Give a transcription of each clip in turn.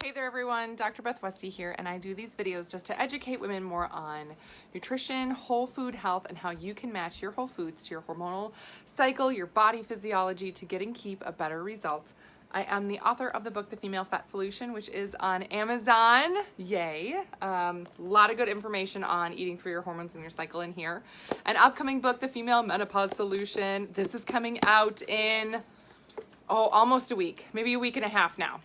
Hey there everyone, Dr. Beth Westy here, and I do these videos just to educate women more on nutrition, whole food health, and how you can match your whole foods to your hormonal cycle, your body physiology to get and keep a better result. I am the author of the book, The Female Fat Solution, which is on Amazon. Yay. A lot of good information on eating for your hormones and your cycle in here. An upcoming book, The Female Menopause Solution. This is coming out in, almost a week, maybe a week and a half now.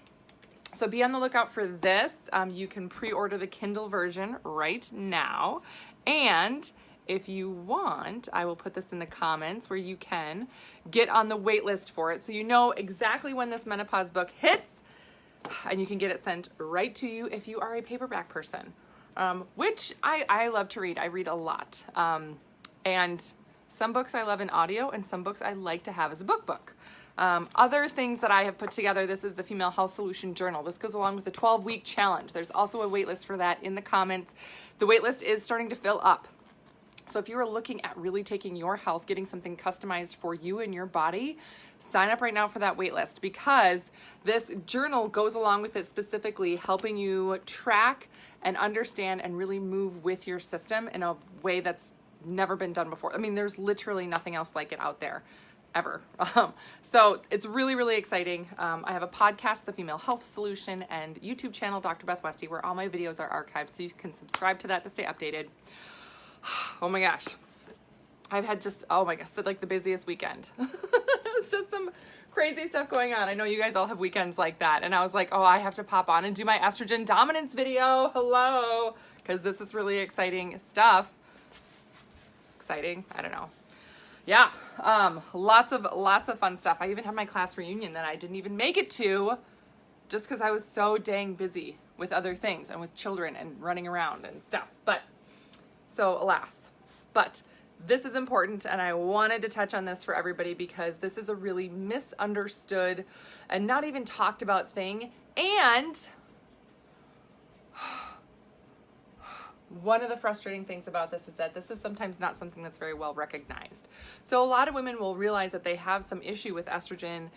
So be on the lookout for this. You can pre-order the Kindle version right now. And if you want, I will put this in the comments where you can get on the wait list for it so you know exactly when this menopause book hits, and you can get it sent right to you if you are a paperback person, which I love to read. I read a lot. And some books I love in audio and some books I like to have as a book. Other things that I have put together, this is the Female Health Solution Journal. This goes along with the 12-week challenge. There's also a waitlist for that in the comments. The waitlist is starting to fill up. So if you are looking at really taking your health, getting something customized for you and your body, sign up right now for that waitlist, because this journal goes along with it, specifically helping you track and understand and really move with your system in a way that's never been done before. I mean, there's literally nothing else like it out there. Ever. So it's really, really exciting. I have a podcast, The Female Health Solution, and YouTube channel, Dr. Beth Westy, where all my videos are archived, so you can subscribe to that to stay updated. Oh my gosh. I've had just, like the busiest weekend. It's just some crazy stuff going on. I know you guys all have weekends like that. And I was like, I have to pop on and do my estrogen dominance video. Hello. Because this is really exciting stuff. Exciting? I don't know. Yeah, lots of fun stuff. I even had my class reunion that I didn't even make it to just because I was so dang busy with other things and with children and running around and stuff. But so alas, but this is important, and I wanted to touch on this for everybody because this is a really misunderstood and not even talked about thing. And one of the frustrating things about this is that this is sometimes not something that's very well recognized. So a lot of women will realize that they have some issue with estrogen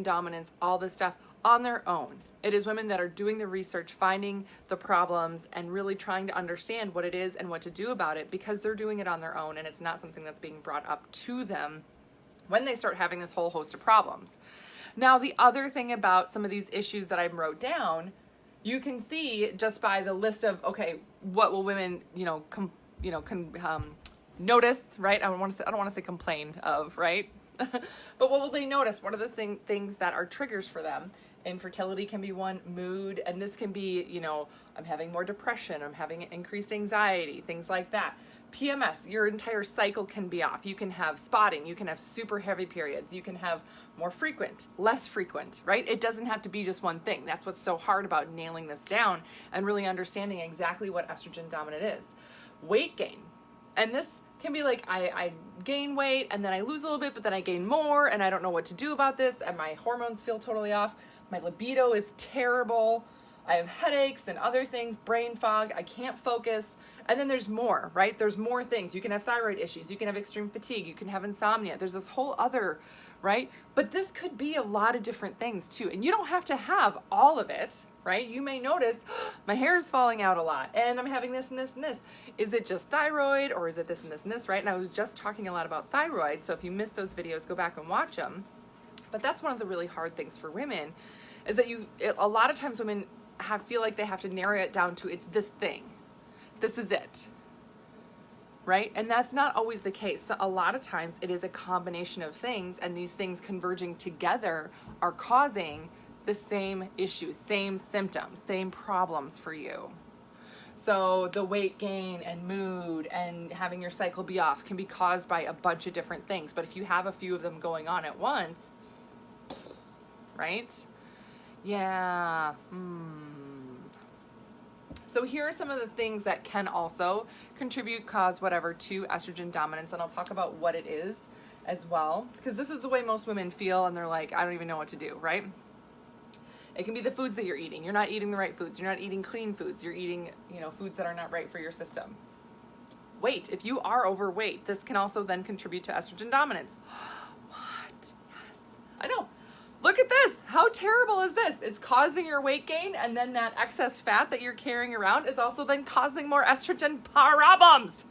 dominance, all this stuff on their own. It is women that are doing the research, finding the problems, and really trying to understand what it is and what to do about it, because they're doing it on their own, and it's not something that's being brought up to them when they start having this whole host of problems. Now, the other thing about some of these issues that I wrote down, you can see just by the list of, what will women, notice, right? I don't want to say complain of, right? But what will they notice? What are the things that are triggers for them? Infertility can be one, mood, and this can be, I'm having more depression, I'm having increased anxiety, things like that. PMS, your entire cycle can be off. You can have spotting, you can have super heavy periods, you can have more frequent, less frequent, right? It doesn't have to be just one thing. That's what's so hard about nailing this down and really understanding exactly what estrogen dominant is. Weight gain, and this can be like, I gain weight and then I lose a little bit, but then I gain more and I don't know what to do about this, and my hormones feel totally off. My libido is terrible. I have headaches and other things, brain fog, I can't focus. And then there's more, right? There's more things. You can have thyroid issues. You can have extreme fatigue. You can have insomnia. There's this whole other, right? But this could be a lot of different things too. And you don't have to have all of it, right? You may notice my hair is falling out a lot and I'm having this and this and this. Is it just thyroid, or is it this and this and this, right? And I was just talking a lot about thyroid. So if you missed those videos, go back and watch them. But that's one of the really hard things for women, is that a lot of times women feel like they have to narrow it down to, it's this thing. This is it, right? And that's not always the case. So a lot of times it is a combination of things, and these things converging together are causing the same issues, same symptoms, same problems for you. So the weight gain and mood and having your cycle be off can be caused by a bunch of different things. But if you have a few of them going on at once, right? Yeah. So here are some of the things that can also contribute, cause whatever, to estrogen dominance. And I'll talk about what it is as well, because this is the way most women feel, and they're like, I don't even know what to do, right? It can be the foods that you're eating. You're not eating the right foods. You're not eating clean foods. You're eating, foods that are not right for your system. Weight. If you are overweight, this can also then contribute to estrogen dominance. What? Yes. I know. Look at this. How terrible is this? It's causing your weight gain, and then that excess fat that you're carrying around is also then causing more estrogen problems.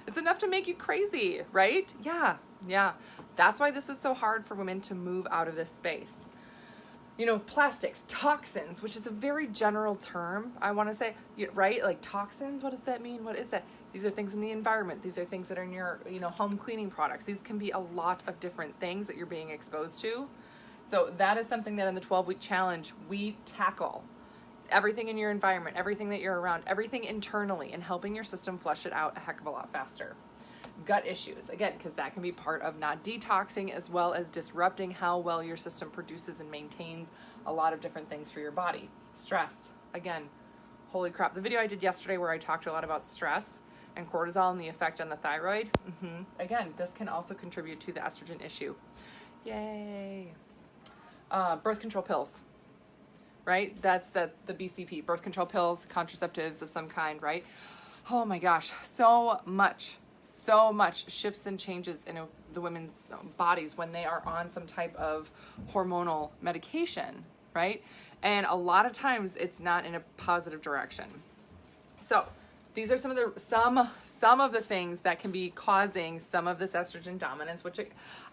It's enough to make you crazy, right? Yeah. That's why this is so hard for women to move out of this space. You know, plastics, toxins, which is a very general term, I want to say, right? Like toxins, what does that mean? What is that? These are things in the environment. These are things that are in your, home cleaning products. These can be a lot of different things that you're being exposed to. So that is something that in the 12-week challenge, we tackle. Everything in your environment, everything that you're around, everything internally, and helping your system flush it out a heck of a lot faster. Gut issues, again, because that can be part of not detoxing, as well as disrupting how well your system produces and maintains a lot of different things for your body. Stress, again, holy crap. The video I did yesterday where I talked a lot about stress and cortisol and the effect on the thyroid, again, this can also contribute to the estrogen issue. Yay. Birth control pills, right? That's the BCP, birth control pills, contraceptives of some kind, right? Oh my gosh, so much shifts and changes in the women's bodies when they are on some type of hormonal medication, right? And a lot of times it's not in a positive direction. So these are some of the things that can be causing some of this estrogen dominance, which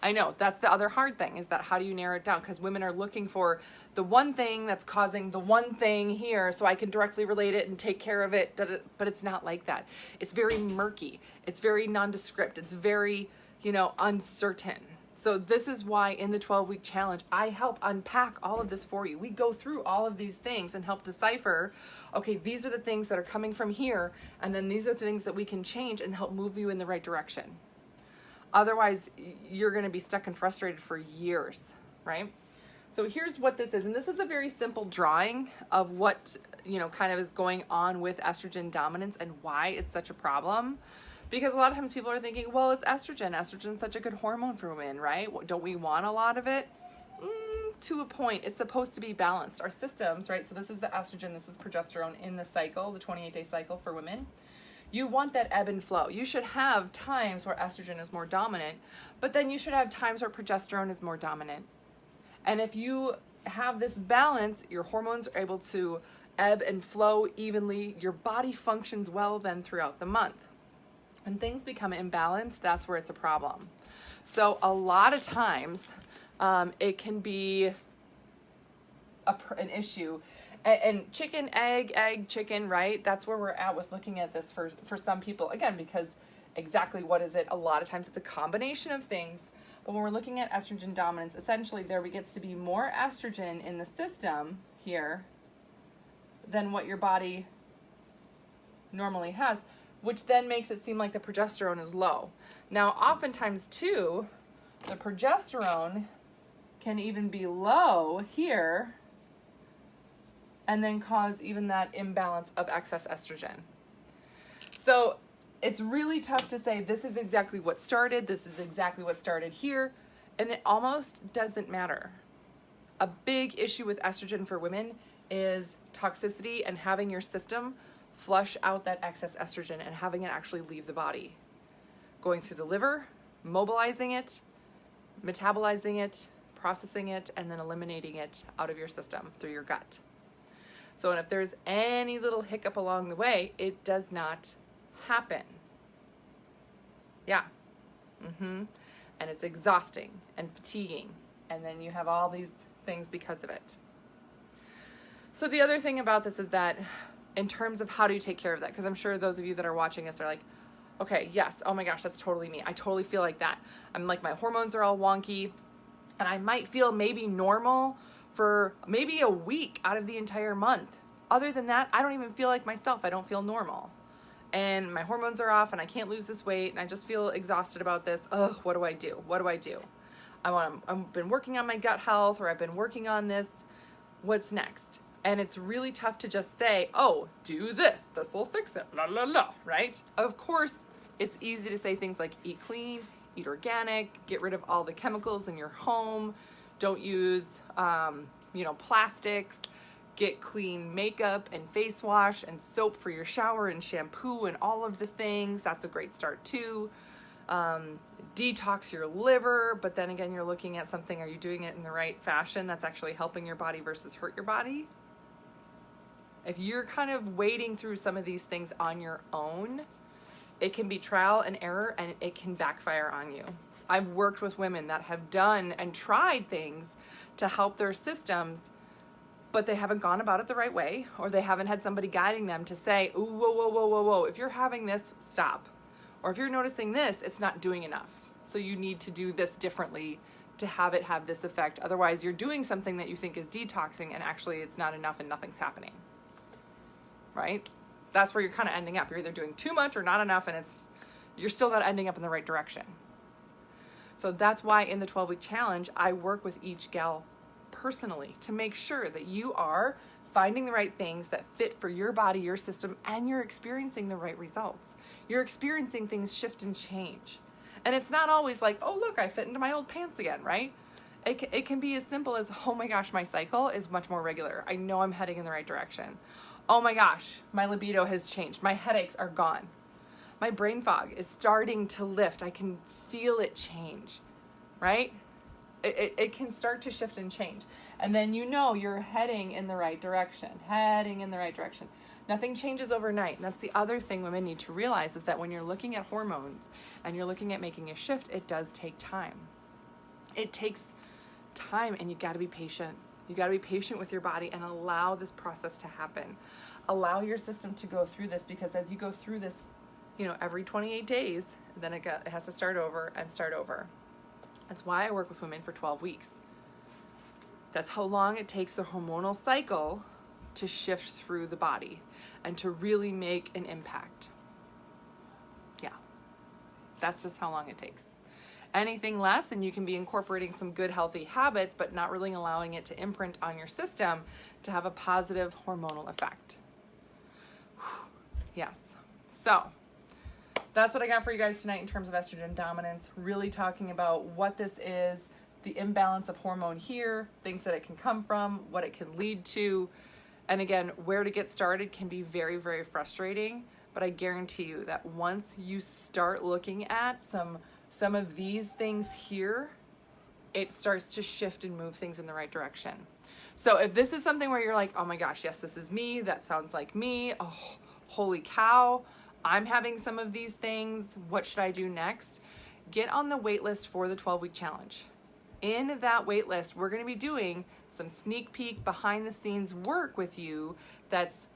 I know that's the other hard thing, is that how do you narrow it down? Because women are looking for the one thing that's causing the one thing here so I can directly relate it and take care of it, but it's not like that. It's very murky. It's very nondescript. It's very, uncertain. So this is why in the 12-week challenge, I help unpack all of this for you. We go through all of these things and help decipher, okay, these are the things that are coming from here, and then these are the things that we can change and help move you in the right direction. Otherwise, you're going to be stuck and frustrated for years, right? So here's what this is. And this is a very simple drawing of what, kind of is going on with estrogen dominance and why it's such a problem. Because a lot of times people are thinking, well, it's estrogen. Estrogen's such a good hormone for women, right? Don't we want a lot of it? To a point. It's supposed to be balanced. Our systems, right? So this is the estrogen, this is progesterone in the cycle, the 28-day cycle for women. You want that ebb and flow. You should have times where estrogen is more dominant, but then you should have times where progesterone is more dominant. And if you have this balance, your hormones are able to ebb and flow evenly. Your body functions well then throughout the month. When things become imbalanced, that's where it's a problem. So a lot of times it can be an issue. And chicken, egg, chicken, right? That's where we're at with looking at this for some people. Again, because exactly what is it? A lot of times it's a combination of things. But when we're looking at estrogen dominance, essentially there gets to be more estrogen in the system here than what your body normally has, which then makes it seem like the progesterone is low. Now, oftentimes too, the progesterone can even be low here and then cause even that imbalance of excess estrogen. So it's really tough to say this is exactly what started, this is exactly what started here, and it almost doesn't matter. A big issue with estrogen for women is toxicity and having your system flush out that excess estrogen and having it actually leave the body. Going through the liver, mobilizing it, metabolizing it, processing it, and then eliminating it out of your system through your gut. So if there's any little hiccup along the way, it does not happen. Yeah. And it's exhausting and fatiguing. And then you have all these things because of it. So the other thing about this is that in terms of how do you take care of that, because I'm sure those of you that are watching this are like, okay, yes, oh my gosh, that's totally me. I totally feel like that. I'm like, my hormones are all wonky, and I might feel maybe normal for maybe a week out of the entire month. Other than that, I don't even feel like myself. I don't feel normal. And my hormones are off and I can't lose this weight and I just feel exhausted about this. Ugh, what do I do? What do I do? I've been working on my gut health, or I've been working on this. What's next? And it's really tough to just say, oh, do this. This will fix it. La, la, la, right? Of course, it's easy to say things like eat clean, eat organic, get rid of all the chemicals in your home, don't use, plastics, get clean makeup and face wash and soap for your shower and shampoo and all of the things. That's a great start too. detox your liver, but then again, you're looking at something, are you doing it in the right fashion that's actually helping your body versus hurt your body? If you're kind of wading through some of these things on your own, it can be trial and error, and it can backfire on you. I've worked with women that have done and tried things to help their systems, but they haven't gone about it the right way, or they haven't had somebody guiding them to say, ooh, whoa, whoa, whoa, whoa, whoa, if you're having this, stop. Or if you're noticing this, it's not doing enough. So you need to do this differently to have it have this effect. Otherwise, you're doing something that you think is detoxing, and actually it's not enough and nothing's happening. Right? That's where you're kind of ending up. You're either doing too much or not enough, and you're still not ending up in the right direction. So that's why in the 12-week challenge, I work with each gal personally to make sure that you are finding the right things that fit for your body, your system, and you're experiencing the right results. You're experiencing things shift and change. And it's not always like, oh, look, I fit into my old pants again, right? It can be as simple as, oh my gosh, my cycle is much more regular. I know I'm heading in the right direction. Oh my gosh, my libido has changed. My headaches are gone. My brain fog is starting to lift. I can feel it change, right? It can start to shift and change. And then you know you're heading in the right direction, Nothing changes overnight. And that's the other thing women need to realize, is that when you're looking at hormones and you're looking at making a shift, it does take time. It takes time, and you got to be patient. You got to be patient with your body and allow this process to happen. Allow your system to go through this, because as you go through this, every 28 days, then it has to start over and start over. That's why I work with women for 12 weeks. That's how long it takes the hormonal cycle to shift through the body and to really make an impact. Yeah, that's just how long it takes. Anything less, and you can be incorporating some good, healthy habits, but not really allowing it to imprint on your system to have a positive hormonal effect. Yes. So that's what I got for you guys tonight in terms of estrogen dominance, really talking about what this is, the imbalance of hormone here, things that it can come from, what it can lead to. And again, where to get started can be very, very frustrating, but I guarantee you that once you start looking at some of these things here, it starts to shift and move things in the right direction. So if this is something where you're like, oh my gosh, yes, this is me, that sounds like me, oh, holy cow, I'm having some of these things, what should I do next? Get on the wait list for the 12-week challenge. In that wait list, we're going to be doing some sneak peek behind the scenes work with you that's,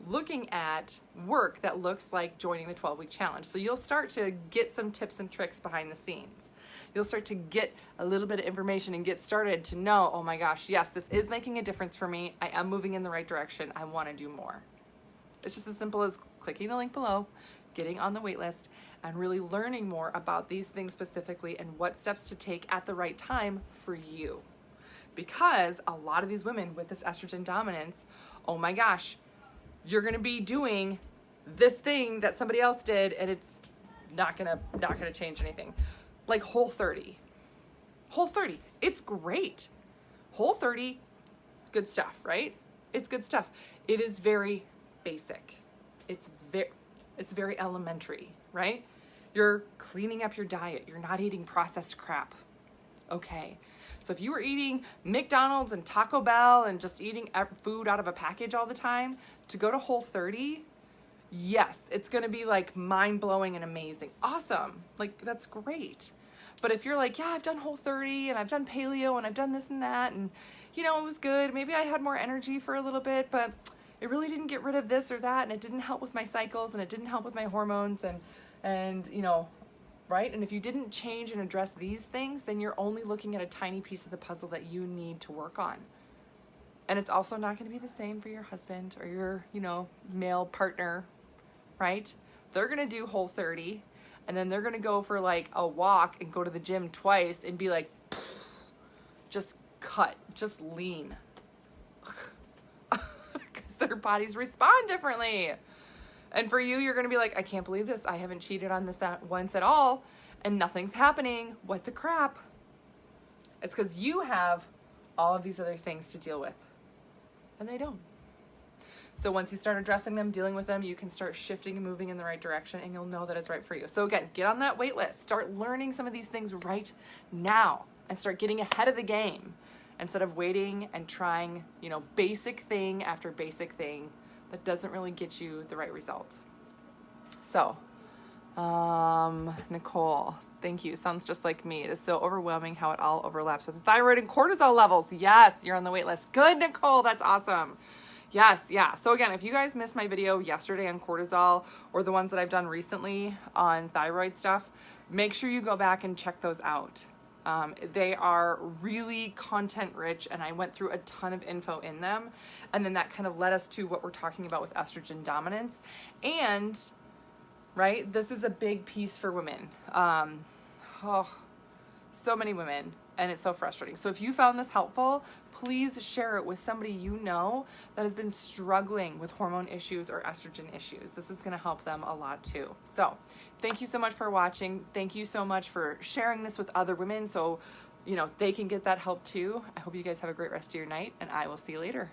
looking at work that looks like joining the 12-week challenge. So you'll start to get some tips and tricks behind the scenes. You'll start to get a little bit of information and get started to know, oh my gosh, yes, this is making a difference for me. I am moving in the right direction. I want to do more. It's just as simple as clicking the link below, getting on the wait list, and really learning more about these things specifically and what steps to take at the right time for you. Because a lot of these women with this estrogen dominance, oh my gosh, you're going to be doing this thing that somebody else did, and it's not going to change anything. Like Whole30. Whole30, it's great. Whole30, good stuff, right? It's good stuff. It is very basic. It's very elementary, right? You're cleaning up your diet. You're not eating processed crap. Okay. So if you were eating McDonald's and Taco Bell and just eating food out of a package all the time, to go to Whole30, yes, it's going to be like mind-blowing and amazing. Awesome. Like, that's great. But if you're like, yeah, I've done Whole30 and I've done paleo and I've done this and that, and it was good. Maybe I had more energy for a little bit, but it really didn't get rid of this or that, and it didn't help with my cycles, and it didn't help with my hormones, and right? And if you didn't change and address these things, then you're only looking at a tiny piece of the puzzle that you need to work on. And it's also not going to be the same for your husband or your, male partner, right? They're going to do Whole30, and then they're going to go for like a walk and go to the gym twice and be like, just cut, just lean. Because their bodies respond differently. And for you, you're going to be like, I can't believe this. I haven't cheated on this once at all, and nothing's happening. What the crap? It's because you have all of these other things to deal with, and they don't. So once you start addressing them, dealing with them, you can start shifting and moving in the right direction, and you'll know that it's right for you. So again, get on that wait list. Start learning some of these things right now and start getting ahead of the game instead of waiting and trying, basic thing after basic thing that doesn't really get you the right results. So, Nicole, thank you. Sounds just like me. It is so overwhelming how it all overlaps with the thyroid and cortisol levels. Yes, you're on the wait list. Good, Nicole. That's awesome. Yes, yeah. So again, if you guys missed my video yesterday on cortisol or the ones that I've done recently on thyroid stuff, make sure you go back and check those out. They are really content rich, and I went through a ton of info in them. And then that kind of led us to what we're talking about with estrogen dominance. And, right, this is a big piece for women. So many women, and it's so frustrating. So if you found this helpful, please share it with somebody you know that has been struggling with hormone issues or estrogen issues. This is going to help them a lot too. So thank you so much for watching. Thank you so much for sharing this with other women so, they can get that help too. I hope you guys have a great rest of your night, and I will see you later.